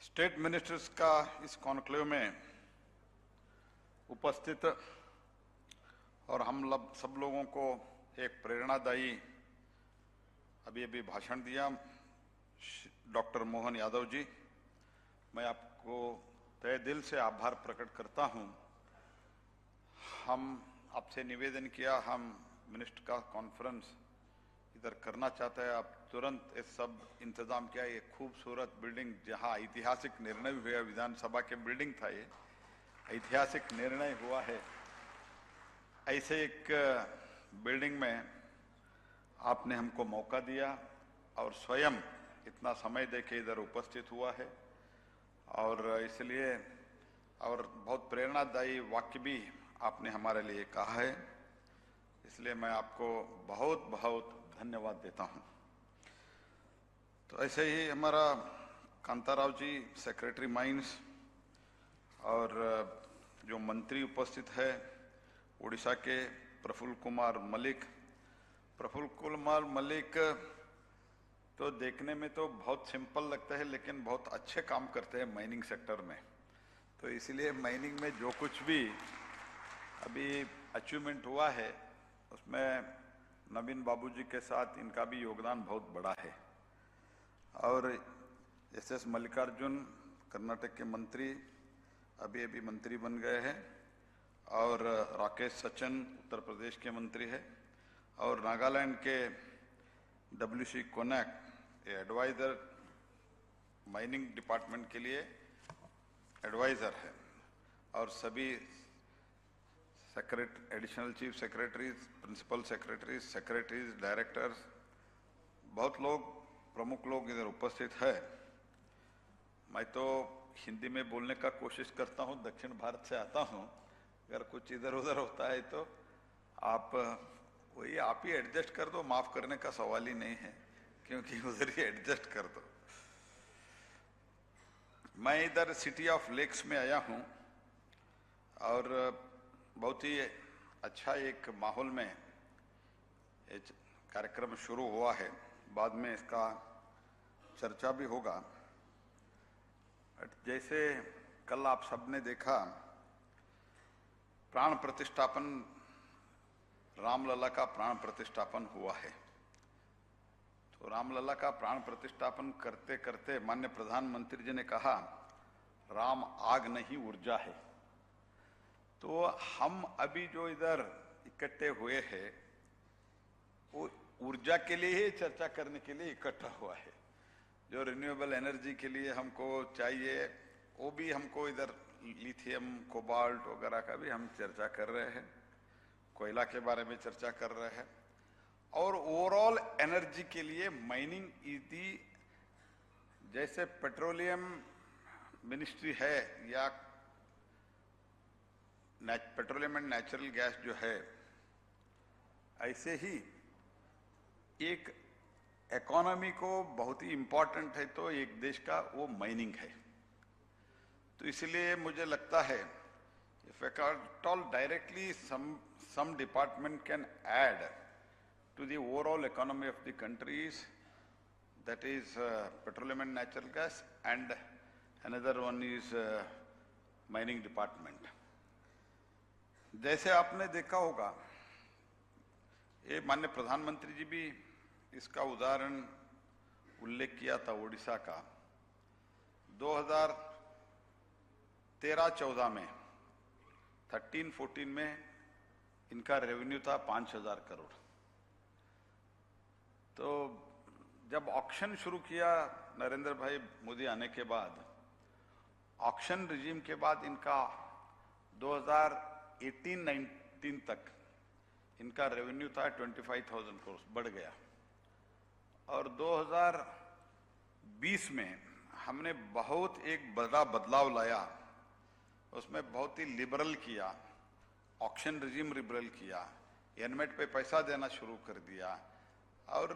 State ministers का इस conclave में उपस्थित और हम सब लोगों को एक प्रेरणादायी अभी भाषण दिया डॉक्टर मोहन यादव जी। मैं आपको तहे दिल से आभार प्रकट करता हूं। हम आपसे निवेदन किया, हम मिनिस्टर का कॉन्फ्रेंस इधर करना चाहते हैं, आप तुरंत इस सब इंतजाम किया। ये खूबसूरत बिल्डिंग जहां ऐतिहासिक निर्णय हुआ, विधानसभा के बिल्डिंग था, ये ऐतिहासिक निर्णय हुआ है। ऐसे एक बिल्डिंग में आपने हमको मौका दिया और स्वयं इतना समय देके इधर उपस्थित हुआ है, और इसलिए और बहुत प्रेरणादायी वाक्य भी आपने हमारे लिए कहा है, इसलिए मैं आपको बहुत बहुत धन्यवाद देता हूं। तो ऐसे ही हमारा कांताराव जी सेक्रेटरी माइंस और जो मंत्री उपस्थित है उड़ीसा के प्रफुल्ल कुमार मलिक तो देखने में तो बहुत सिंपल लगता है, लेकिन बहुत अच्छे काम करते हैं माइनिंग सेक्टर में। तो इसलिए माइनिंग में जो कुछ भी अभी अचीवमेंट हुआ है उसमें नवीन बाबूजी के साथ इनका भी योगदान बहुत बड़ा है। और एस मल्लिकार्जुन कर्नाटक के मंत्री अभी मंत्री बन गए हैं, और राकेश सचन उत्तर प्रदेश के मंत्री है, और नागालैंड के WC Konyak adviser mining department के लिए एडवाइजर है, और सभी additional chief secretaries, principal secretaries, directors, बहुत लोग प्रमुख लोग इधर उपस्थित है। मैं तो हिंदी में बोलने का कोशिश करता हूँ, दक्षिण भारत से आता हूँ, अगर कुछ इधर उधर होता है तो आप ही एडजस्ट कर दो, माफ करने का सवाल ही नहीं है, क्योंकि उधर ही एडजस्ट कर दो। मैं इधर सिटी ऑफ लेक्स में आया हूँ और बहुत ही अच्छा एक माहौल में एक कार्यक्रम शुरू हुआ है, बाद में इसका चर्चा भी होगा। जैसे कल आप सबने देखा प्राण प्रतिष्ठापन, रामलला का प्राण प्रतिष्ठापन हुआ है। तो रामलला का प्राण प्रतिष्ठापन करते करते माननीय प्रधानमंत्री जी ने कहा, राम आग नहीं ऊर्जा है। तो हम अभी जो इधर इकट्ठे हुए हैं वो ऊर्जा के लिए ही चर्चा करने के लिए इकट्ठा हुआ है। जो रिन्यूएबल एनर्जी के लिए हमको चाहिए वो भी हमको इधर लिथियम, कोबाल्ट वगैरह का भी हम चर्चा कर रहे हैं, कोयला के बारे में चर्चा कर रहे हैं, और ओवरऑल एनर्जी के लिए माइनिंग इज दी, जैसे पेट्रोलियम मिनिस्ट्री है या पेट्रोलियम एंड नेचुरल गैस जो है, ऐसे ही एक इकोनॉमी को बहुत ही इंपॉर्टेंट है तो एक देश का वो माइनिंग है। तो इसलिए मुझे लगता है if at all directly some department can add to the overall economy of the countries, that is petroleum and natural gas, and another one is mining department. जैसे आपने देखा होगा, ये माननीय प्रधानमंत्री जी भी इसका उदाहरण उल्लेख किया था उड़ीसा का। 2013-14 में 13-14 में इनका रेवेन्यू था 5,000 करोड़। तो जब ऑक्शन शुरू किया नरेंद्र भाई मोदी आने के बाद, ऑक्शन रिजीम के बाद इनका 2018-19 तक इनका रेवेन्यू था 25,000 करोड़, बढ़ गया। और 2020 में हमने बहुत एक बड़ा बदलाव लाया, उसमें बहुत ही लिबरल किया, ऑक्शन रिजीम लिबरल किया, एनमेट पे पैसा देना शुरू कर दिया, और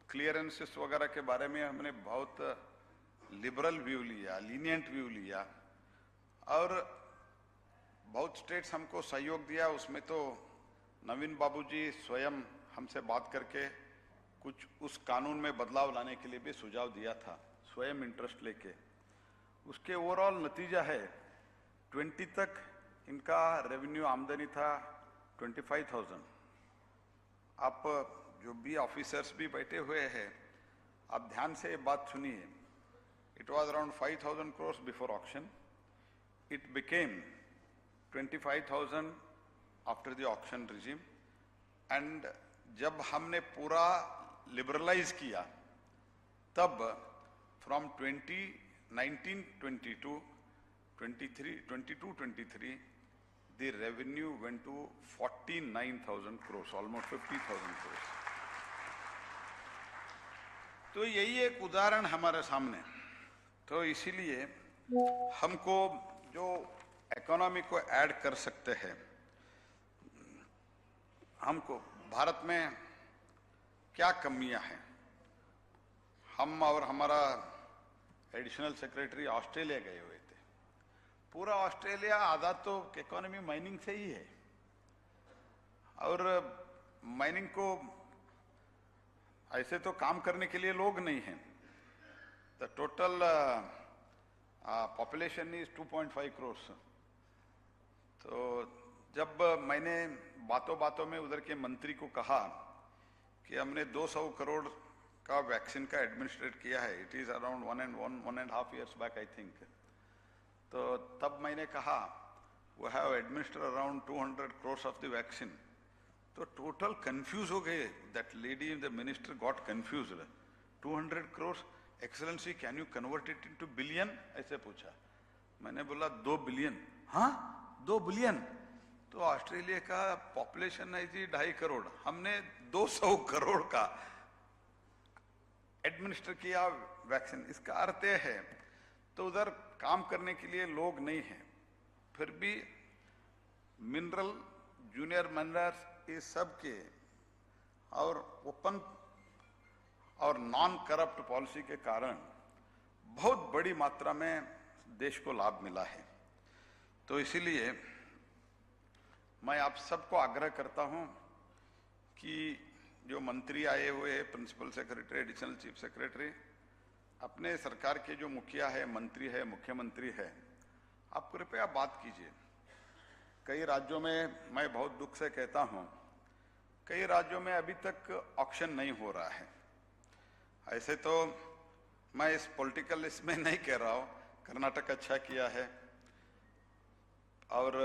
क्लियरेंसेस वगैरह के बारे में हमने बहुत लिबरल व्यू लिया, लीनियंट व्यू लिया, और बहुत स्टेट्स हमको सहयोग दिया। उसमें तो नवीन बाबूजी स्वयं हमसे बात करके कुछ उस कानून में बदलाव लाने के लिए भी सुझाव दिया था, स्वयं इंटरेस्ट लेके। उसके ओवरऑल नतीजा है 20 तक इनका रेवेन्यू आमदनी था 25,000। आप जो भी ऑफिसर्स भी बैठे हुए हैं, आप ध्यान से ये बात सुनिए। It was around 5,000 crores before auction, it became 25,000 after the auction regime, and जब हमने पूरा लिबरलाइज किया तब from 2019-22, 22-23 the revenue went to 49,000 crores, almost 50,000 crores। तो यही एक उदाहरण हमारे सामने। तो इसीलिए हमको जो इकोनॉमी को ऐड कर सकते हैं, हमको भारत में क्या कमियां हैं। हम और हमारा एडिशनल सेक्रेटरी ऑस्ट्रेलिया गए हुए थे। पूरा ऑस्ट्रेलिया आधा तो इकोनॉमी माइनिंग से ही है, और माइनिंग को ऐसे तो काम करने के लिए लोग नहीं हैं। The total population is 2.5 crores। तो जब मैंने बातों बातों में उधर के मंत्री को कहा कि हमने 200 करोड़ का वैक्सीन का एडमिनिस्ट्रेट किया है, it is around 1.5 years back I think, तो तब मैंने कहा we have administer around 200 crores of the vaccine. तो टोटल कंफ्यूज हो गए। That lady the minister got confused. 200 crores excellency, can you convert it into billion, ऐसे पूछा। मैंने बोला 2 बिलियन। हाँ 2 बिलियन। तो ऑस्ट्रेलिया का पॉपुलेशन है जी 2.5 करोड़, हमने 200 करोड़ का एडमिनिस्टर किया वैक्सीन। इसका अर्थ है तो उधर काम करने के लिए लोग नहीं हैं, फिर भी मिनरल, जूनियर मिनरल्स, ये सब के और ओपन और नॉन करप्ट पॉलिसी के कारण बहुत बड़ी मात्रा में देश को लाभ मिला है। तो इसीलिए मैं आप सबको आग्रह करता हूं कि जो मंत्री आए हुए हैं, principal secretary, additional chief secretary, अपने सरकार के जो मुखिया है, मंत्री है, मुख्यमंत्री है, आप कृपया बात कीजिए। कई राज्यों में, मैं बहुत दुख से कहता हूं, कई राज्यों में अभी तक ऑक्शन नहीं हो रहा है। ऐसे तो मैं इस पॉलिटिकल इसमें नहीं कह रहा हूं, कर्नाटक अच्छा किया है और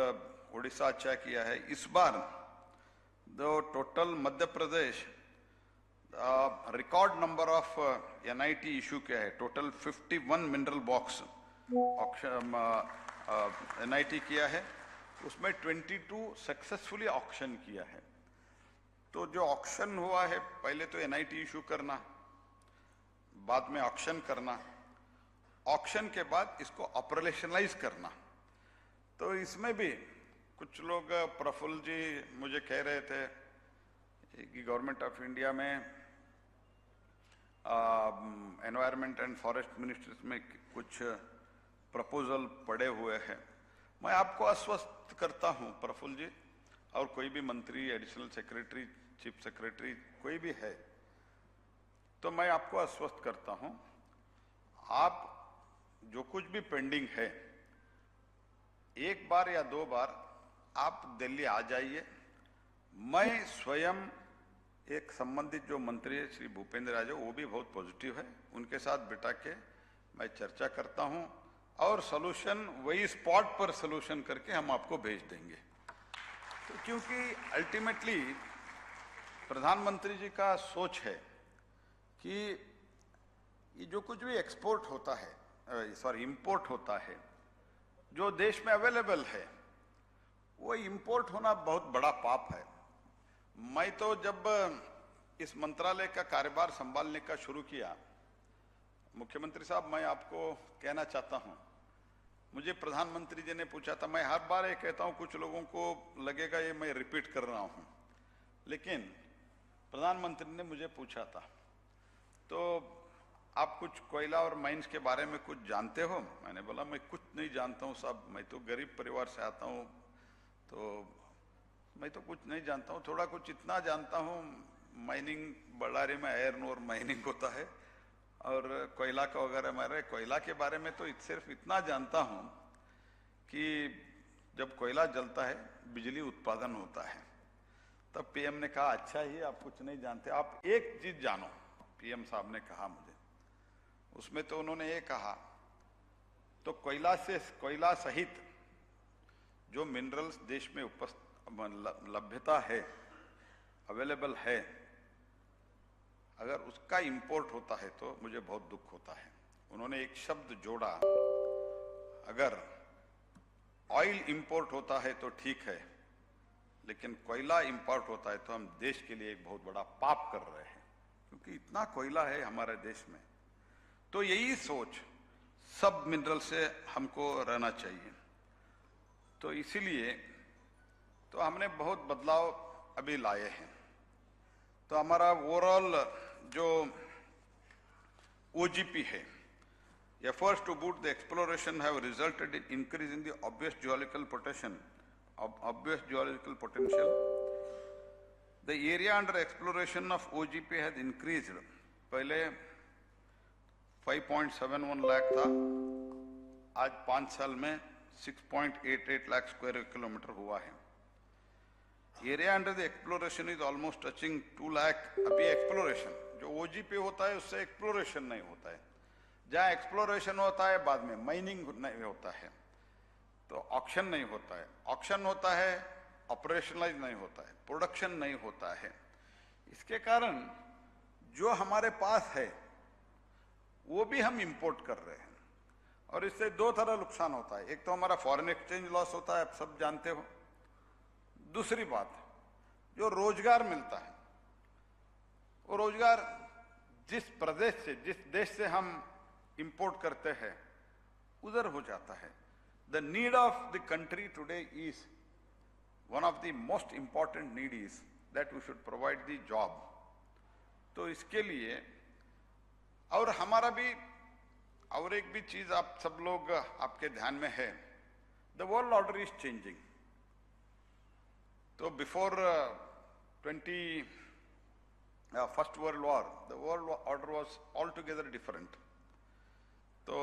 उड़ीसा अच्छा किया है। इस बार जो total Madhya Pradesh record number of NIT issue किया है, टोटल 51 मिनरल बॉक्स एनआईटी किया है, उसमें 22 सक्सेसफुली ऑक्शन किया है। तो जो ऑक्शन हुआ है, पहले तो एनआईटी इशू करना, बाद में ऑक्शन करना, ऑक्शन के बाद इसको ऑपरेशनलाइज करना। तो इसमें भी कुछ लोग, प्रफुल्ल जी मुझे कह रहे थे कि गवर्नमेंट ऑफ इंडिया में एनवायरनमेंट एंड फॉरेस्ट मिनिस्ट्रीज में कुछ प्रपोजल पड़े हुए हैं। मैं आपको आश्वस्त करता हूं प्रफुल्ल जी, और कोई भी मंत्री, एडिशनल सेक्रेटरी, चीफ सेक्रेटरी कोई भी है, तो मैं आपको आश्वस्त करता हूं, आप जो कुछ भी पेंडिंग है, एक बार या 2 बार आप दिल्ली आ जाइए। मैं स्वयं एक संबंधित जो मंत्री है श्री भूपेंद्र यादव, वो भी बहुत पॉजिटिव है, उनके साथ बिठा के मैं चर्चा करता हूं और सॉल्यूशन वही स्पॉट पर सॉल्यूशन करके हम आपको भेज देंगे। तो क्योंकि अल्टीमेटली प्रधानमंत्री जी का सोच है कि ये जो कुछ भी एक्सपोर्ट होता है, इंपोर्ट होता है, जो देश में अवेलेबल है, वो इंपोर्ट होना बहुत बड़ा पाप है। मैं तो जब इस मंत्रालय का कार्यभार संभालने का शुरू किया, मुख्यमंत्री साहब मैं आपको कहना चाहता हूं, मुझे प्रधानमंत्री जी ने पूछा था, मैं हर बार ये कहता हूं, कुछ लोगों को लगेगा ये मैं रिपीट कर रहा हूं, लेकिन प्रधानमंत्री ने मुझे पूछा था, तो आप कुछ कोयला और माइंस के बारे में कुछ जानते हो? मैंने बोला मैं कुछ नहीं जानता हूं साहब, मैं तो गरीब परिवार से आता हूं, तो मैं तो कुछ नहीं जानता हूं, थोड़ा कुछ इतना जानता हूं, माइनिंग बಳ್ಳारी में आयरन और माइनिंग होता है और कोयला का वगैरह, मैं कोयला के बारे में तो सिर्फ इतना जानता हूं कि जब कोयला जलता है बिजली उत्पादन होता है। तब पीएम ने कहा अच्छा ही आप कुछ नहीं जानते, आप एक चीज जानो, पीएम साहब ने कहा मुझे। उसमें तो उन्होंने ये कहा, तो कोयला सहित जो मिनरल्स देश में लभ्यता है, अवेलेबल है, अगर उसका इंपोर्ट होता है तो मुझे बहुत दुख होता है। उन्होंने एक शब्द जोड़ा, अगर ऑयल इंपोर्ट होता है तो ठीक है, लेकिन कोयला इंपोर्ट होता है तो हम देश के लिए एक बहुत बड़ा पाप कर रहे हैं, क्योंकि इतना कोयला है हमारे देश में। तो यही सोच सब मिनरल से हमको रहना चाहिए। तो इसीलिए तो हमने बहुत बदलाव अभी लाए हैं। तो हमारा ओवरऑल जो ओजीपी है, efforts to boost the exploration have resulted in increase in the obvious geological potential. The area under exploration of OGP has increased. पहले 5.71 लाख था, आज 5 साल में 6.88 लाख स्क्वायर किलोमीटर हुआ है। Area under the exploration is almost touching 2 lakh. अभी exploration जो ओजीपी होता है उससे एक्सप्लोरेशन नहीं होता है। जहां एक्सप्लोरेशन होता है बाद में माइनिंग नहीं होता है, तो ऑक्शन नहीं होता है। ऑक्शन होता है, ऑपरेशनलाइज नहीं होता है, प्रोडक्शन नहीं होता है। इसके कारण जो हमारे पास है वो भी हम इंपोर्ट कर रहे हैं, और इससे दो तरह नुकसान होता है। एक तो हमारा फॉरेन एक्सचेंज लॉस होता है, आप सब जानते हो। दूसरी बात, जो रोजगार मिलता है वो रोजगार जिस प्रदेश से, जिस देश से हम इंपोर्ट करते हैं उधर हो जाता है। The need of the country today is one of the most important need is that we should provide the job. तो इसके लिए, और हमारा भी और एक भी चीज आप सब लोग आपके ध्यान में है, the world order is changing. तो before first world war the world order was all together different. तो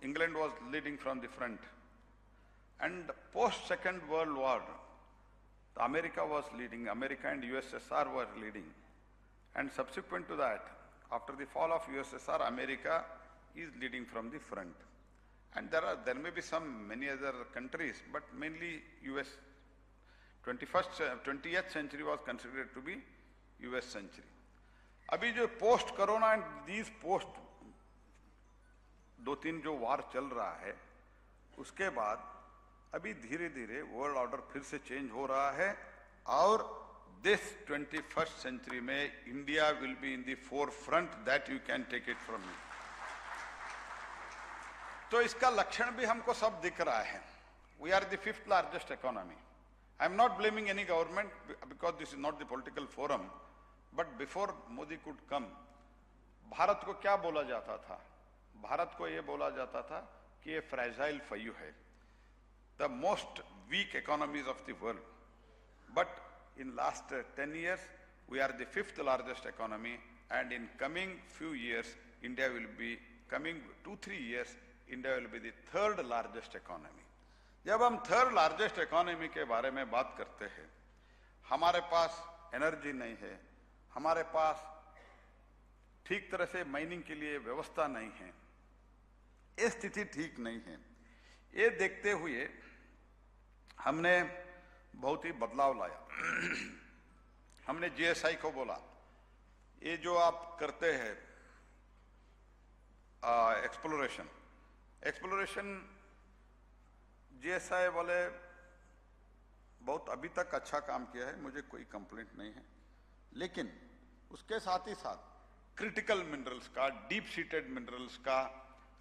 England was leading from the front, and post second world war America was leading, America and USSR were leading, and subsequent to that after the fall of USSR, America is leading from the front, and there may be many other countries, but mainly US. 20th century was considered to be US century. अभी जो post corona and these post 2-3 जो वार चल रहा है, उसके बाद अभी धीरे धीरे वर्ल्ड ऑर्डर फिर से चेंज हो रहा है, और this 21st century में India will be in the forefront, that you can take it from me. तो इसका लक्षण भी हमको सब दिख रहा है। We are the 5th largest economy. I am not blaming any government because this is not the political forum, but before Modi could come, Bharat को क्या बोला जाता था? भारत को यह बोला जाता था कि ये फ्रेजाइल फयू है, the most weak economies of the world. But in last 10 years we are the 5th largest economy, and in coming few years India will be, coming 2-3 years India will be the 3rd largest economy. जब हम 3rd largest economy के बारे में बात करते हैं, हमारे पास energy नहीं है, हमारे पास ठीक तरह से माइनिंग के लिए व्यवस्था नहीं है, ये स्थिति ठीक नहीं है। ये देखते हुए हमने बहुत ही बदलाव लाया। हमने जीएसआई को बोला, ये जो आप करते हैं एक्सप्लोरेशन, जीएसआई वाले बहुत अभी तक अच्छा काम किया है, मुझे कोई कंप्लेंट नहीं है, लेकिन उसके साथ ही साथ क्रिटिकल मिनरल्स का, डीप सीटेड मिनरल्स का,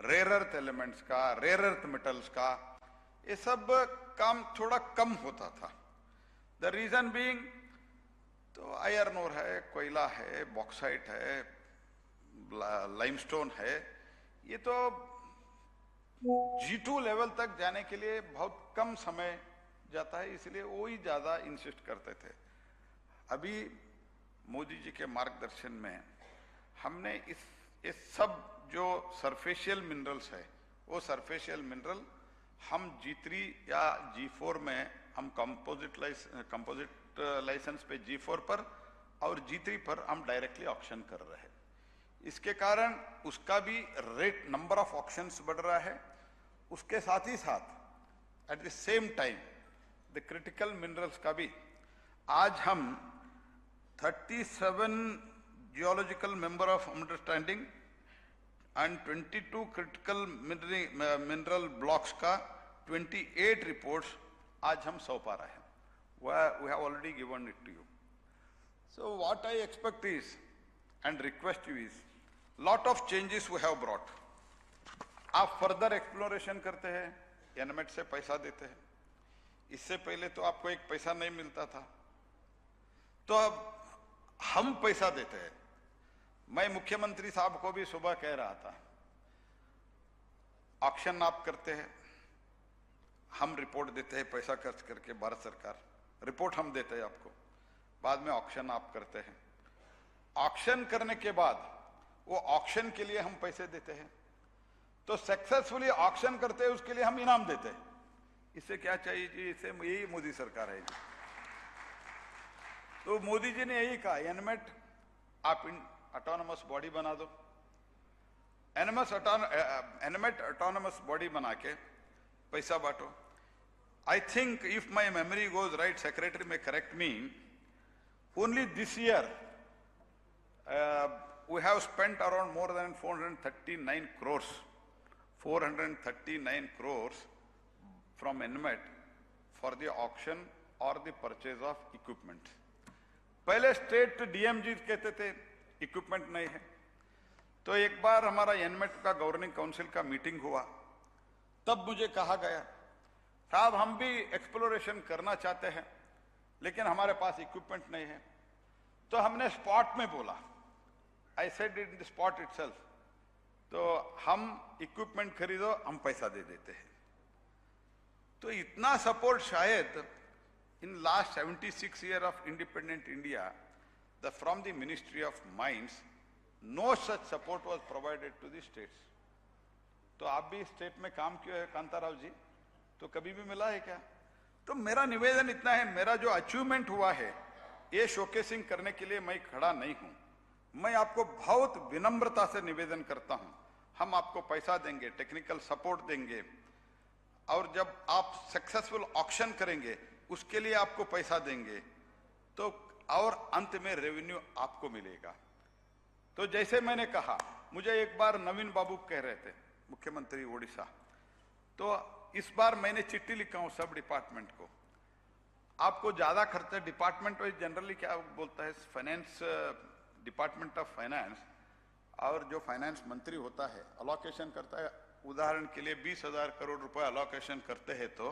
रेयर अर्थ एलिमेंट्स का, रेयर अर्थ मेटल्स का, ये सब काम थोड़ा कम होता था। द रीजन बीइंग, तो आयरन ओर है, कोयला है, बॉक्साइट है, लाइमस्टोन है, ये तो G2 लेवल तक जाने के लिए बहुत कम समय जाता है, इसलिए वो ही ज्यादा इंसिस्ट करते थे। अभी मोदी जी के मार्गदर्शन में हमने इस सब जो सरफेशियल मिनरल्स है वो सरफेशियल मिनरल हम G3 या G4 में हम कंपोजिट लाइसेंस पे G4 पर और G3 पर हम डायरेक्टली ऑक्शन कर रहे हैं। इसके कारण उसका भी रेट नंबर ऑफ ऑक्शंस बढ़ रहा है। उसके साथ ही साथ at the same time the critical minerals का भी आज हम 37 geological member of understanding and 22 critical mineral blocks का 28 रिपोर्ट्स आज हम सौंपा रहे हैं। We have already given it to you. So what I expect is and request you is lot of changes we have brought. आप further exploration करते हैं, NMAT से पैसा देते हैं। इससे पहले तो आपको एक पैसा नहीं मिलता था, तो अब हम पैसा देते हैं। मैं मुख्यमंत्री साहब को भी सुबह कह रहा था, ऑक्शन आप करते हैं, हम रिपोर्ट देते हैं पैसा खर्च करके, भारत सरकार रिपोर्ट हम देते हैं आपको, बाद में ऑक्शन आप करते हैं। ऑक्शन करने के बाद वो ऑक्शन के लिए हम पैसे देते हैं, तो सक्सेसफुली ऑक्शन करते हैं उसके लिए हम इनाम देते हैं। इससे क्या चाहिए जी? इससे यही मोदी सरकार है जी। तो मोदी जी ने यही कहा, एनमेट आप ऑटोनमस बॉडी बना दो, एनमेट ऑटोनमस बॉडी बना के पैसा बांटो। I think if my memory goes right, secretary may correct me, only this year we have spent around more than 439 crores from NMET for the auction or the purchase of equipment. पहले state DMG कहते थे equipment नहीं है, तो एक बार हमारा NMAT का governing council का मीटिंग हुआ, तब मुझे कहा गया, साहब हम भी एक्सप्लोरेशन करना चाहते हैं लेकिन हमारे पास इक्विपमेंट नहीं है। तो हमने स्पॉट में बोला, I said it in the spot itself, तो हम इक्विपमेंट खरीदो, हम पैसा दे देते हैं। तो इतना सपोर्ट शायद in last 76 years of independent India, from the Ministry of Mines, no such support was provided to the states. तो आप भी स्टेट में काम किया है कांताराव जी, तो कभी भी मिला है क्या? तो मेरा निवेदन इतना है, मेरा जो अचीवमेंट हुआ है ये शोकेसिंग करने के लिए मैं खड़ा नहीं हूं। मैं आपको बहुत विनम्रता से निवेदन करता हूं, हम आपको पैसा देंगे, टेक्निकल सपोर्ट देंगे, और जब आप सक्सेसफुल ऑक्शन करेंगे उसके लिए आपको पैसा देंगे, तो और अंत में रेवेन्यू आपको मिलेगा। तो जैसे मैंने कहा, मुझे एक बार नवीन बाबू कह रहे थे, मुख्यमंत्री ओडिशा, तो इस बार मैंने चिट्ठी लिखा हूं सब डिपार्टमेंट को, आपको ज्यादा खर्चा, डिपार्टमेंट वाइज जनरली क्या बोलता है, फाइनेंस डिपार्टमेंट ऑफ फाइनेंस, और जो फाइनेंस मंत्री होता है अलोकेशन करता है, उदाहरण के लिए 20,000 करोड़ रुपए अलोकेशन करते हैं तो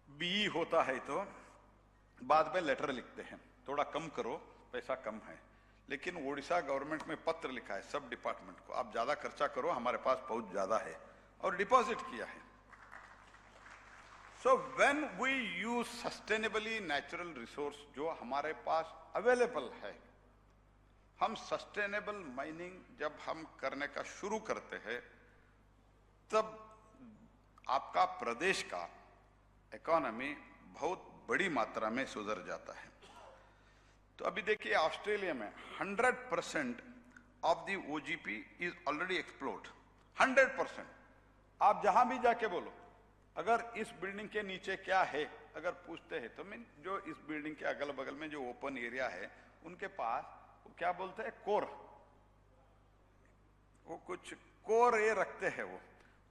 बीई होता है, तो बाद में लेटर लिखते हैं थोड़ा कम करो, पैसा कम है। लेकिन ओडिशा गवर्नमेंट में पत्र लिखा है सब डिपार्टमेंट को, आप ज्यादा खर्चा करो, हमारे पास बहुत ज्यादा है, और डिपॉजिट किया है। So when we use sustainably natural resource जो हमारे पास अवेलेबल है, हम सस्टेनेबल माइनिंग जब हम करने का शुरू करते हैं, तब आपका प्रदेश का इकोनॉमी बहुत बड़ी मात्रा में सुधर जाता है। तो अभी देखिए ऑस्ट्रेलिया में 100% of the OGP is already explored, 100%। आप जहां भी जाके बोलो, अगर इस बिल्डिंग के नीचे क्या है अगर पूछते हैं, तो मीन जो इस बिल्डिंग के अगल बगल में जो ओपन एरिया है उनके पास वो क्या बोलते हैं, कोर, वो कुछ कोर ये रखते हैं,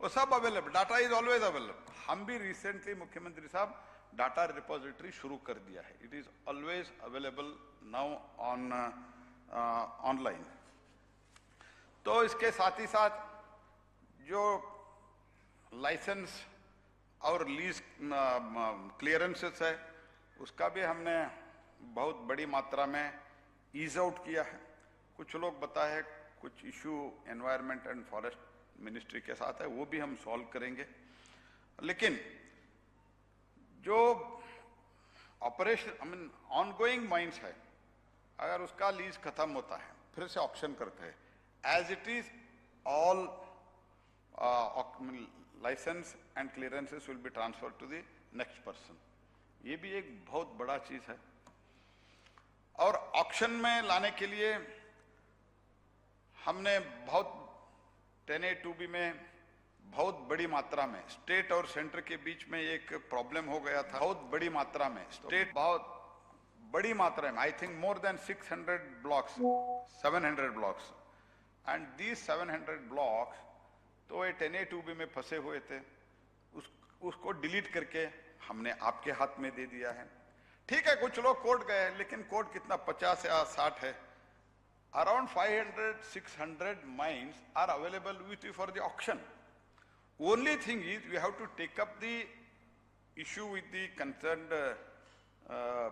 वो सब available, data is always available. हम भी रिसेंटली मुख्यमंत्री साहब डाटा रिपोजिटरी शुरू कर दिया है, it is always available now on online. तो इसके साथ ही साथ जो लाइसेंस और लीज क्लियरेंसेस है, उसका भी हमने बहुत बड़ी मात्रा में ईज आउट किया है। कुछ लोग बताए कुछ issue environment and forest ministry के साथ है, वो भी हम सॉल्व करेंगे। लेकिन जो operation I mean ongoing mines है, अगर उसका लीज खत्म होता है फिर से ऑप्शन करते हैं, as it is, all license and clearances will be transferred to the next person. ये भी एक बहुत बड़ा चीज है। और ऑक्शन में लाने के लिए हमने बहुत 10A2B में बहुत बड़ी मात्रा में स्टेट और सेंटर के बीच में एक प्रॉब्लम हो गया था। बहुत बड़ी मात्रा में स्टेट बहुत बड़ी मात्रा में, I think more than 600 blocks, 700 blocks, and these 700 blocks तो ये 10A2B में फंसे हुए थे। उसको डिलीट करके हमने आपके हाथ में दे दिया है। ठीक है, कुछ लोग कोर्ट गए, लेकिन कोर्ट कितना 50 या 60 है। Around 500-600 mines are available with you for the auction. Only thing is we have to take up the issue with the concerned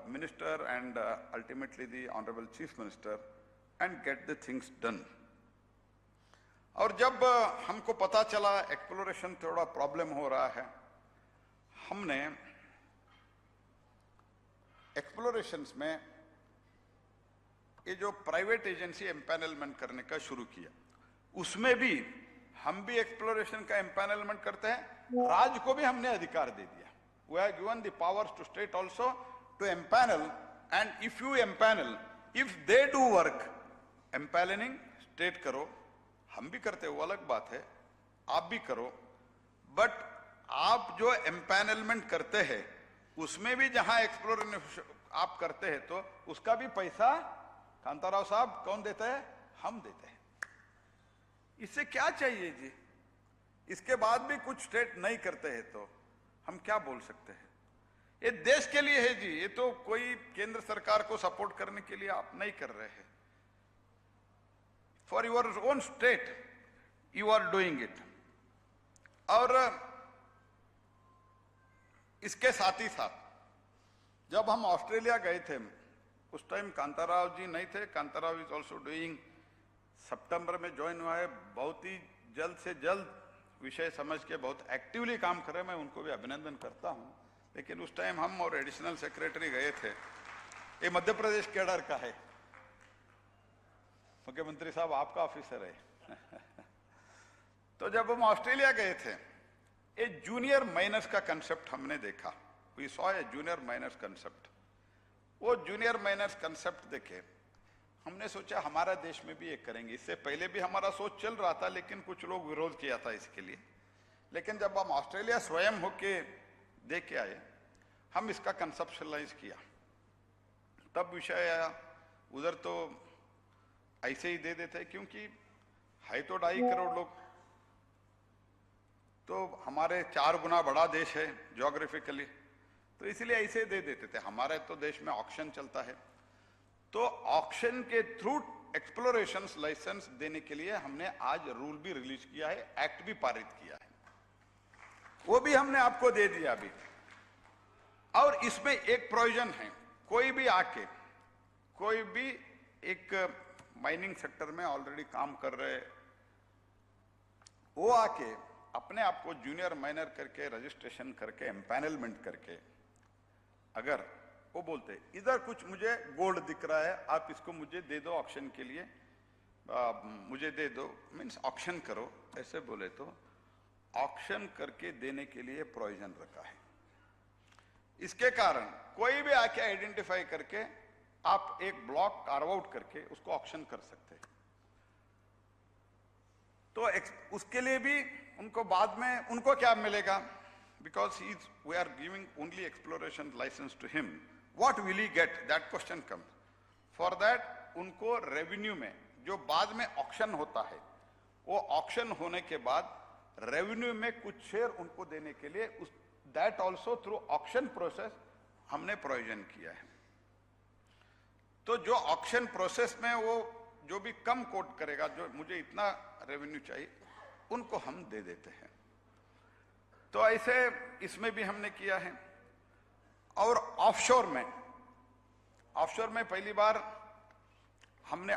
minister and ultimately the honorable chief minister and get the things done. और जब हमको पता चला exploration थोड़ा problem हो रहा है, हमने एक्सप्लोरेशंस में ये जो प्राइवेट एजेंसी एम्पैनलमेंट करने का शुरू किया, उसमें भी हम भी एक्सप्लोरेशन का एम्पैनलमेंट करते हैं। राज्य को भी हमने अधिकार दे दिया। We have given the powers to state also to empanel, and if you empanel, if they do work, empanelling state करो, हम भी करते हो, अलग बात है, आप भी करो, बट आप जो एम्पैनलमेंट करते हैं उसमें भी जहां एक्सप्लोरेशन आप करते हैं तो उसका भी पैसा कांताराव साहब कौन देता है? हम देते हैं। इससे क्या चाहिए जी? इसके बाद भी कुछ स्टेट नहीं करते हैं तो हम क्या बोल सकते हैं? ये देश के लिए है जी, ये तो कोई केंद्र सरकार को सपोर्ट करने के लिए आप नहीं कर रहे हैं। For your own state you are doing it. और इसके साथ ही साथ जब हम ऑस्ट्रेलिया गए थे, उस टाइम कांताराव जी नहीं थे। कांताराव इज ऑल्सो डूइंग, सितंबर में ज्वाइन हुआ है, बहुत ही जल्द से जल्द विषय समझ के बहुत एक्टिवली काम कर रहे हैं, मैं उनको भी अभिनंदन करता हूं। लेकिन उस टाइम हम और एडिशनल सेक्रेटरी गए थे। ये मध्य प्रदेश कैडर का है, मुख्यमंत्री साहब आपका ऑफिसर है। तो जब हम ऑस्ट्रेलिया गए थे, ए जूनियर माइनर्स का कंसेप्ट हमने देखा। We saw a junior miners concept. वो जूनियर माइनर्स कंसेप्ट देखे हमने सोचा हमारा देश में भी एक करेंगे। इससे पहले भी हमारा सोच चल रहा था, लेकिन कुछ लोग विरोध किया था इसके लिए। लेकिन जब हम ऑस्ट्रेलिया स्वयं होके देख के आए, हम इसका कंसेप्शलाइज किया, तब विषय आया। उधर तो ऐसे ही दे देते, क्योंकि है तो 2.5 करोड़ लोग, तो हमारे 4 गुना बड़ा देश है ज्योग्राफिकली, तो इसलिए ऐसे दे देते थे। हमारे तो देश में ऑक्शन चलता है, तो ऑक्शन के थ्रू एक्सप्लोरेशन लाइसेंस देने के लिए हमने आज रूल भी रिलीज किया है, एक्ट भी पारित किया है, वो भी हमने आपको दे दिया अभी। और इसमें एक प्रोविजन है, कोई भी आके, कोई भी एक माइनिंग सेक्टर में ऑलरेडी काम कर रहे, वो आके अपने आप को जूनियर माइनर करके रजिस्ट्रेशन करके एम्पैनलमेंट करके, अगर वो बोलते इधर कुछ मुझे गोल्ड दिख रहा है, आप इसको मुझे दे दो ऑक्शन के लिए, मुझे दे दो, मीन्स ऑक्शन करो, ऐसे बोले तो ऑक्शन करके देने के लिए प्रोविजन रखा है। इसके कारण कोई भी आके आइडेंटिफाई करके आप एक ब्लॉक कार्व आउट करके उसको ऑक्शन कर सकते हैं। तो उसके लिए भी उनको बाद में उनको क्या मिलेगा? Because we are giving only exploration licence to him, what will he get? That question comes. For that उनको रेवेन्यू में जो बाद में ऑक्शन होता है, वो ऑक्शन होने के बाद रेवेन्यू में कुछ शेयर उनको देने के लिए उस that also through auction process हमने प्रोविजन किया है। तो जो ऑक्शन प्रोसेस में वो जो भी कम कोट करेगा, जो मुझे इतना रेवेन्यू चाहिए, उनको हम दे देते हैं। तो ऐसे इसमें भी हमने किया है। और ऑफशोर में पहली बार हमने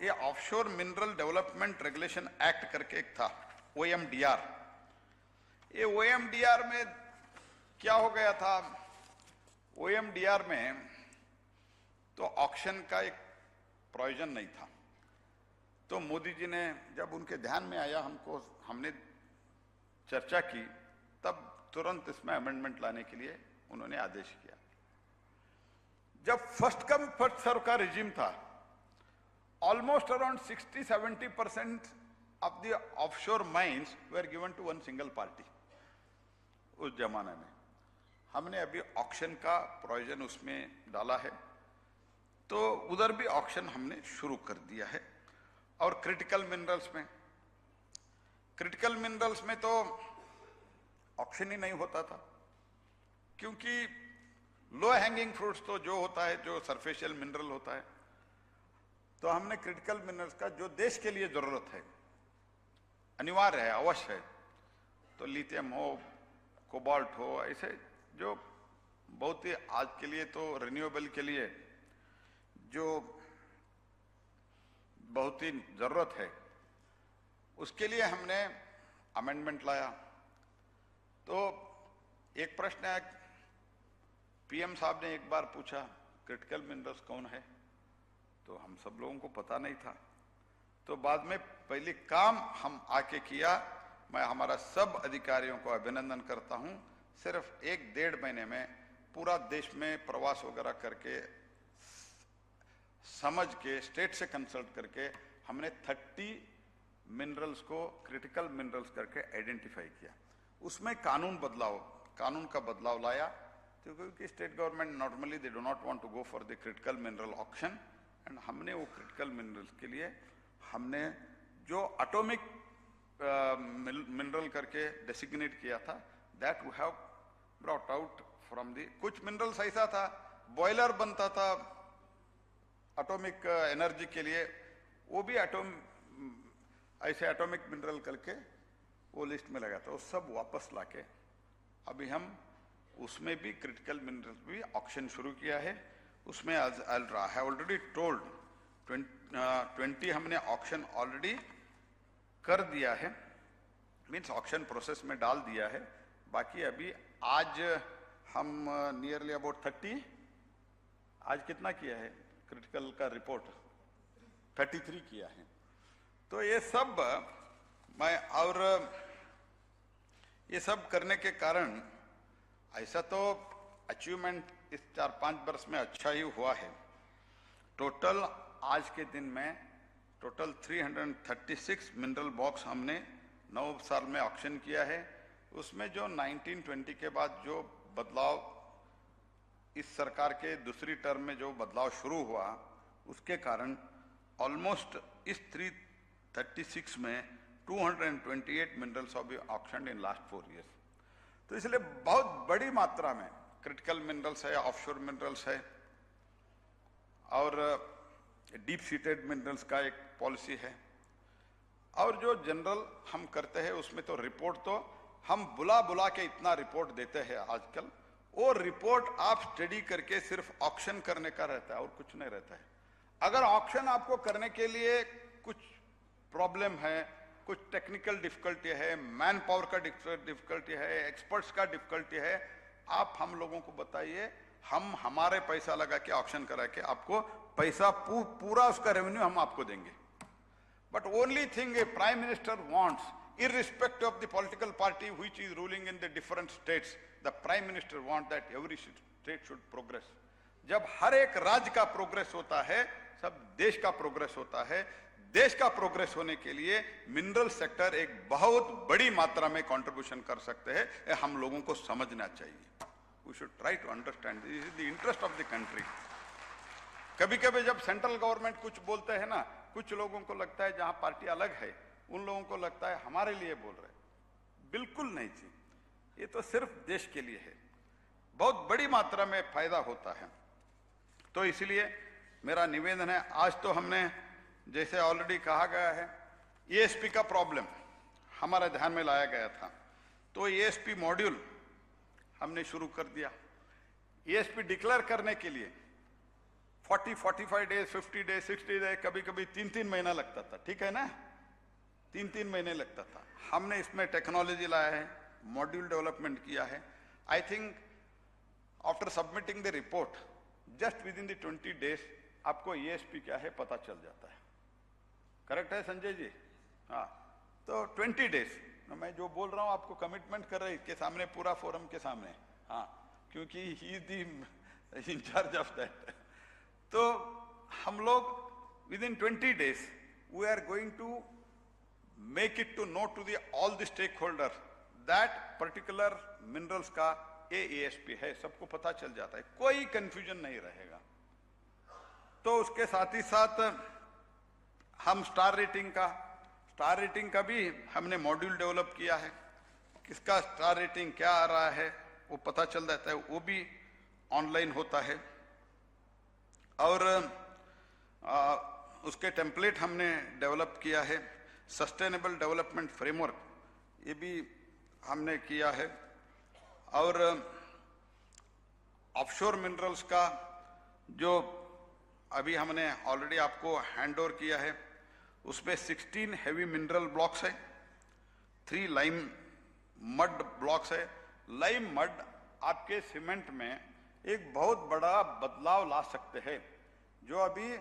ये offshore mineral development regulation act करके एक था, OMDR। ये OMDR में क्या हो गया था? OMDR में तो ऑक्शन का एक प्रोविजन नहीं था। तो मोदी जी ने जब उनके ध्यान में आया, हमने चर्चा की, तब तुरंत इसमें अमेंडमेंट लाने के लिए उन्होंने आदेश किया। जब फर्स्ट कम फर्स्ट सर्व का रिजीम था, almost around 60-70% of the offshore mines were given to one single party. उस जमाने में हमने अभी ऑक्शन का प्रोविजन उसमें डाला है, तो उधर भी ऑक्शन हमने शुरू कर दिया है। और क्रिटिकल मिनरल्स में तो ऑक्शन ही नहीं होता था, क्योंकि लो हैंगिंग फ्रूट्स तो जो होता है, जो सरफेशियल मिनरल होता है, तो हमने क्रिटिकल मिनरल्स का जो देश के लिए जरूरत है, अनिवार्य है, अवश्य है, तो लिथियम हो, कोबाल्ट हो, ऐसे जो बहुत ही आज के लिए तो रिन्यूएबल के लिए जो बहुत ही जरूरत है, उसके लिए हमने अमेंडमेंट लाया। तो एक प्रश्न है, पीएम साहब ने एक बार पूछा क्रिटिकल मिनरल्स कौन है, तो हम सब लोगों को पता नहीं था। तो बाद में पहले काम हम आके किया। मैं हमारा सब अधिकारियों को अभिनंदन करता हूं, सिर्फ 1-1.5 महीने में पूरा देश में प्रवास वगैरह करके, समझ के, स्टेट से कंसल्ट करके हमने 30 मिनरल्स को क्रिटिकल मिनरल्स करके आइडेंटिफाई किया। उसमें कानून का बदलाव लाया, क्योंकि state government normally they do not want to go for the critical mineral auction, and हमने वो क्रिटिकल मिनरल्स के लिए हमने जो एटॉमिक मिनरल करके डेसिग्नेट किया था, that we have brought out from the, कुछ मिनरल्स ऐसा था, बॉयलर बनता था एटॉमिक एनर्जी के लिए, वो भी ऐसे एटॉमिक मिनरल करके वो लिस्ट में लगा था, वो सब वापस लाके अभी हम उसमें भी क्रिटिकल मिनरल्स भी ऑक्शन शुरू किया है। उसमें आई हैव ऑलरेडी टोल्ड 20 हमने ऑक्शन ऑलरेडी कर दिया है, मीन्स ऑक्शन प्रोसेस में डाल दिया है। बाकी अभी आज हम नियरली अबाउट 30, आज कितना किया है क्रिटिकल का रिपोर्ट, 33 किया है। तो ये सब और ये सब करने के कारण ऐसा तो अचीवमेंट इस 4-5 वर्ष में अच्छा ही हुआ है। टोटल आज के दिन में टोटल 336 मिनरल बॉक्स हमने 9 साल में ऑक्शन किया है। उसमें जो 1920 के बाद जो बदलाव, इस सरकार के दूसरी टर्म में जो बदलाव शुरू हुआ, उसके कारण ऑलमोस्ट इस 336 में 228 minerals of auction in last 4 years। तो इसलिए बहुत बड़ी मात्रा में क्रिटिकल मिनरल्स है, ऑफशोर मिनरल्स है, और डीप सीटेड मिनरल्स का एक पॉलिसी है। और जो जनरल हम करते हैं उसमें तो रिपोर्ट तो हम बुला के इतना रिपोर्ट देते हैं आजकल, वो रिपोर्ट आप स्टडी करके सिर्फ ऑक्शन करने का रहता है और कुछ नहीं रहता है। अगर ऑक्शन आपको करने के लिए कुछ प्रॉब्लम है, कुछ टेक्निकल डिफिकल्टी है, मैन पावर का डिफिकल्टी है, एक्सपर्ट्स का डिफिकल्टी है, आप हम लोगों को बताइए, हम हमारे पैसा लगा के ऑक्शन करा के आपको पैसा पूरा उसका रेवेन्यू हम आपको देंगे। But only thing A prime minister wants, irrespective of the political party which is ruling in the different states, the prime minister wants that every state should progress। जब हर एक राज्य का प्रोग्रेस होता है, सब देश का प्रोग्रेस होता है। देश का प्रोग्रेस होने के लिए मिनरल सेक्टर एक बहुत बड़ी मात्रा में कंट्रीब्यूशन कर सकते हैं, ये हम लोगों को समझना चाहिए। We should try to understand this is the interest of the country. कभी कभी जब सेंट्रल गवर्नमेंट कुछ बोलते हैं ना, कुछ लोगों को लगता है, जहां पार्टी अलग है उन लोगों को लगता है हमारे लिए बोल रहे, बिल्कुल नहीं जी, ये तो सिर्फ देश के लिए है, बहुत बड़ी मात्रा में फायदा होता है। तो इसलिए मेरा निवेदन है, आज तो हमने जैसे ऑलरेडी कहा गया है, ईएसपी का प्रॉब्लम हमारे ध्यान में लाया गया था, तो ईएसपी मॉड्यूल हमने शुरू कर दिया। ईएसपी डिक्लेयर करने के लिए 40-45 डेज, 50 डेज, 60 डेज, कभी कभी 3-3 महीना लगता था, ठीक है ना, 3-3 महीने लगता था। हमने इसमें टेक्नोलॉजी लाया है, मॉड्यूल डेवलपमेंट किया है। I think after submitting the report, just with in the 20 days आपको ईएसपी क्या है पता चल जाता है। करेक्ट है संजय जी? हाँ, तो 20 डेज मैं जो बोल रहा हूँ आपको कमिटमेंट कर रहे हैं इसके सामने, पूरा फोरम के सामने, हाँ, क्योंकि he is the incharge of that. तो हम लोग within 20 days we are going to make it to know to the all the stakeholder that particular minerals का AASP है, सबको पता चल जाता है, कोई कंफ्यूजन नहीं रहेगा। तो उसके साथ ही साथ हम स्टार रेटिंग का भी हमने मॉड्यूल डेवलप किया है। किसका स्टार रेटिंग क्या आ रहा है वो पता चल जाता है, वो भी ऑनलाइन होता है। और उसके टेम्पलेट हमने डेवलप किया है। सस्टेनेबल डेवलपमेंट फ्रेमवर्क ये भी हमने किया है। और ऑफशोर मिनरल्स का जो अभी हमने ऑलरेडी आपको हैंड ओवर किया है, उसमें 16 हेवी मिनरल ब्लॉक्स है, 3 लाइम मड ब्लॉक्स है। लाइम मड आपके सीमेंट में एक बहुत बड़ा बदलाव ला सकते हैं। जो अभी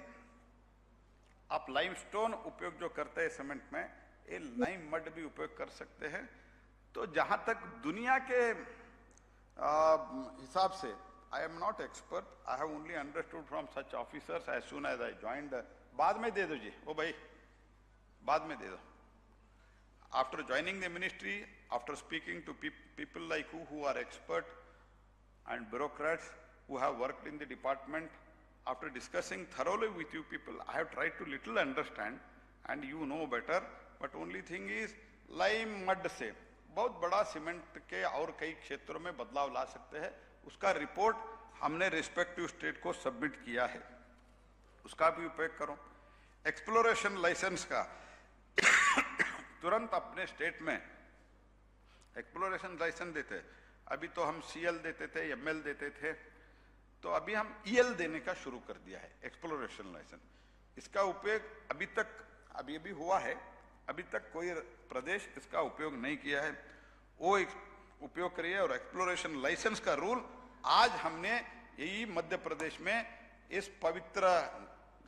आप लाइमस्टोन उपयोग जो करते हैं सीमेंट में, ये लाइम मड भी उपयोग कर सकते हैं। तो जहां तक दुनिया के हिसाब से, I am not expert, I have only understood from such officers as soon as I joined. बाद में दे दो जी, वो भाई बाद में दे दो। After joining the ministry, after speaking to people like you who are expert and bureaucrats who have worked in the department, after discussing thoroughly with you people, I have tried to little understand and you know better, but only thing is lime mud से बहुत बड़ा cement के और कई क्षेत्रों में बदलाव ला सकते हैं। उसका रिपोर्ट हमने रिस्पेक्टिव स्टेट को सबमिट किया है, उसका भी उपयोग करो। एक्सप्लोरेशन लाइसेंस का तुरंत अपने स्टेट में एक्सप्लोरेशन लाइसेंस देते, अभी तो हम CL देते थे, ML देते थे, तो अभी हम EL देने का शुरू कर दिया है, एक्सप्लोरेशन लाइसेंस। इसका उपयोग अभी हुआ है, अभी तक कोई प्रदेश इसका उपयोग नहीं किया है, वो उपयोग करिए। और एक्सप्लोरेशन लाइसेंस का रूल आज हमने यही मध्य प्रदेश में इस पवित्र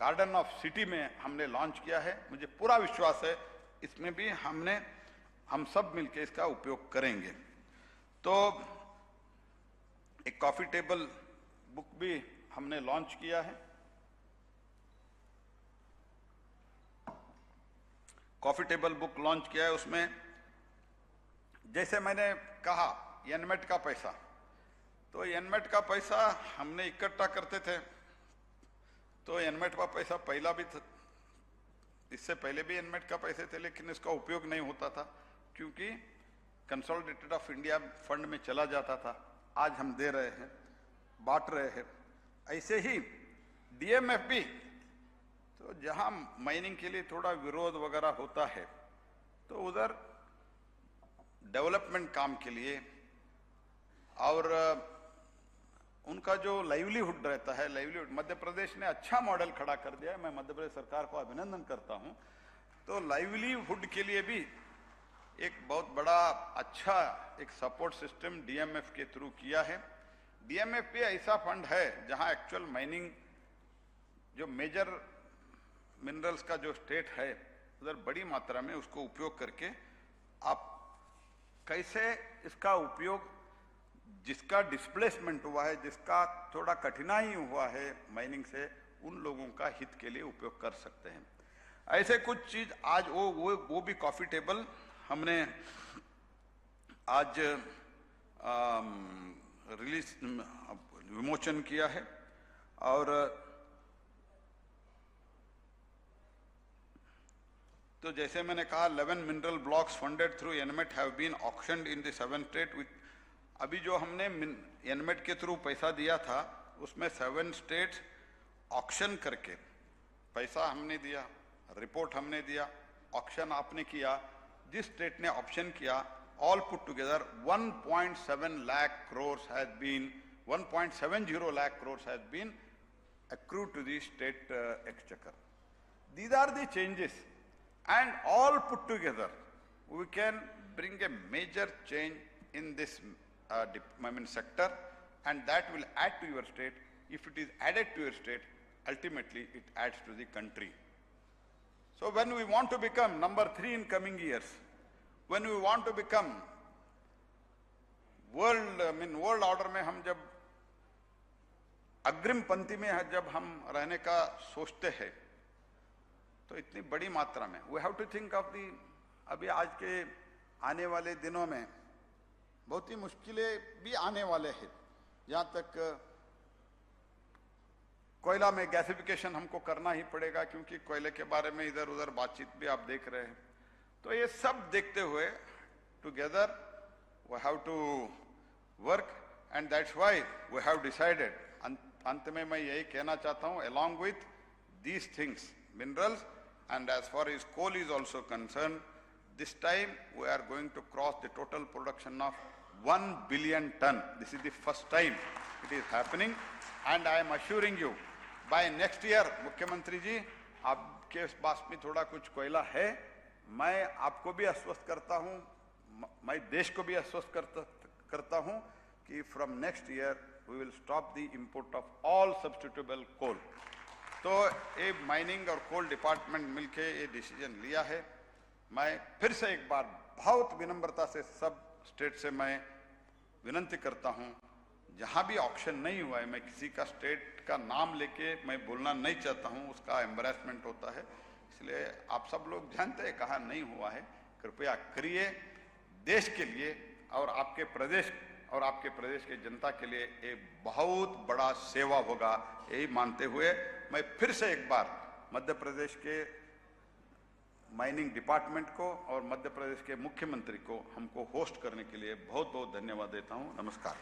गार्डन ऑफ सिटी में हमने लॉन्च किया है। मुझे पूरा विश्वास है इसमें भी हम सब मिलकर इसका उपयोग करेंगे। तो एक कॉफी टेबल बुक भी हमने लॉन्च किया है। कॉफी टेबल बुक लॉन्च किया है, उसमें जैसे मैंने कहा एनमेट का पैसा, तो एनमेट का पैसा हमने इकट्ठा करते थे, तो एनमेट का पैसा पहला भी था, इससे पहले भी एनमेट का पैसे थे, लेकिन इसका उपयोग नहीं होता था क्योंकि कंसोलिडेटेड ऑफ इंडिया फंड में चला जाता था। आज हम दे रहे हैं, बांट रहे हैं। ऐसे ही DMF भी, तो जहां माइनिंग के लिए थोड़ा विरोध वगैरह होता है तो उधर डेवलपमेंट काम के लिए और उनका जो लाइवलीहुड रहता है, लाइवलीहुड मध्य प्रदेश ने अच्छा मॉडल खड़ा कर दिया है, मैं मध्य प्रदेश सरकार को अभिनंदन करता हूं। तो लाइवलीहुड के लिए भी एक बहुत बड़ा अच्छा एक सपोर्ट सिस्टम DMF के थ्रू किया है। DMF भी ऐसा फंड है जहां एक्चुअल माइनिंग जो मेजर मिनरल्स का जो स्टेट है उधर बड़ी मात्रा में उसको उपयोग करके आप कैसे इसका उपयोग, जिसका डिस्प्लेसमेंट हुआ है, जिसका थोड़ा कठिनाई हुआ है माइनिंग से, उन लोगों का हित के लिए उपयोग कर सकते हैं। ऐसे कुछ चीज आज वो भी कॉफी टेबल हमने आज विमोचन किया है। और तो जैसे मैंने कहा 11 mineral blocks funded through NMET have been auctioned in the 7 state with, अभी जो हमने एनमेट के थ्रू पैसा दिया था उसमें 7 स्टेट्स ऑक्शन करके पैसा हमने दिया, रिपोर्ट हमने दिया, ऑक्शन आपने किया। जिस स्टेट ने ऑप्शन किया, all put together 1.7 lakh crores has been 1.70 lakh crores has been accrued to the state exchequer. These are the changes, and all put together we can bring a major change in this sector, and that will add to your state. If it is added to your state, ultimately it adds to the country. So when we want to become number 3 in coming years, when we want to become world order में हम जब अग्रिम पंक्ति में जब हम रहने का सोचते हैं, तो इतनी बड़ी मात्रा में we have to think of the अभी आज के आने वाले दिनों में बहुत ही मुश्किलें भी आने वाले हैं। जहां तक कोयला में गैसिफिकेशन हमको करना ही पड़ेगा, क्योंकि कोयले के बारे में इधर उधर बातचीत भी आप देख रहे हैं। तो ये सब देखते हुए together we have to work, and that's why we have decided. अंत में मैं यही कहना चाहता हूं, along with these things, minerals, and as far as coal is also concerned, this time we are going to cross the total production of 1 billion ton. This is the first time it is happening, and I am assuring you, by next year, मुख्यमंत्री जी, आपके पास में थोड़ा कुछ कोयला है, मैं आपको भी आश्वस्त करता हूं, मैं देश को भी आश्वस्त करता हूं कि from next year we will stop the import of all substitutable coal. तो ये माइनिंग और कोल डिपार्टमेंट मिलके ये डिसीजन लिया है। मैं फिर से एक बार बहुत विनम्रता से सब स्टेट से मैं विनती करता हूं, जहां भी ऑक्शन नहीं हुआ है, मैं किसी का स्टेट का नाम लेके मैं बोलना नहीं चाहता हूं, उसका एम्बैरेसमेंट होता है, इसलिए आप सब लोग जानते हैं कहाँ नहीं हुआ है, कृपया करिए। देश के लिए और आपके प्रदेश के जनता के लिए एक बहुत बड़ा सेवा होगा, यही मानते हुए मैं फिर से एक बार मध्य प्रदेश के माइनिंग डिपार्टमेंट को और मध्य प्रदेश के मुख्यमंत्री को हमको होस्ट करने के लिए बहुत बहुत धन्यवाद देता हूं। नमस्कार।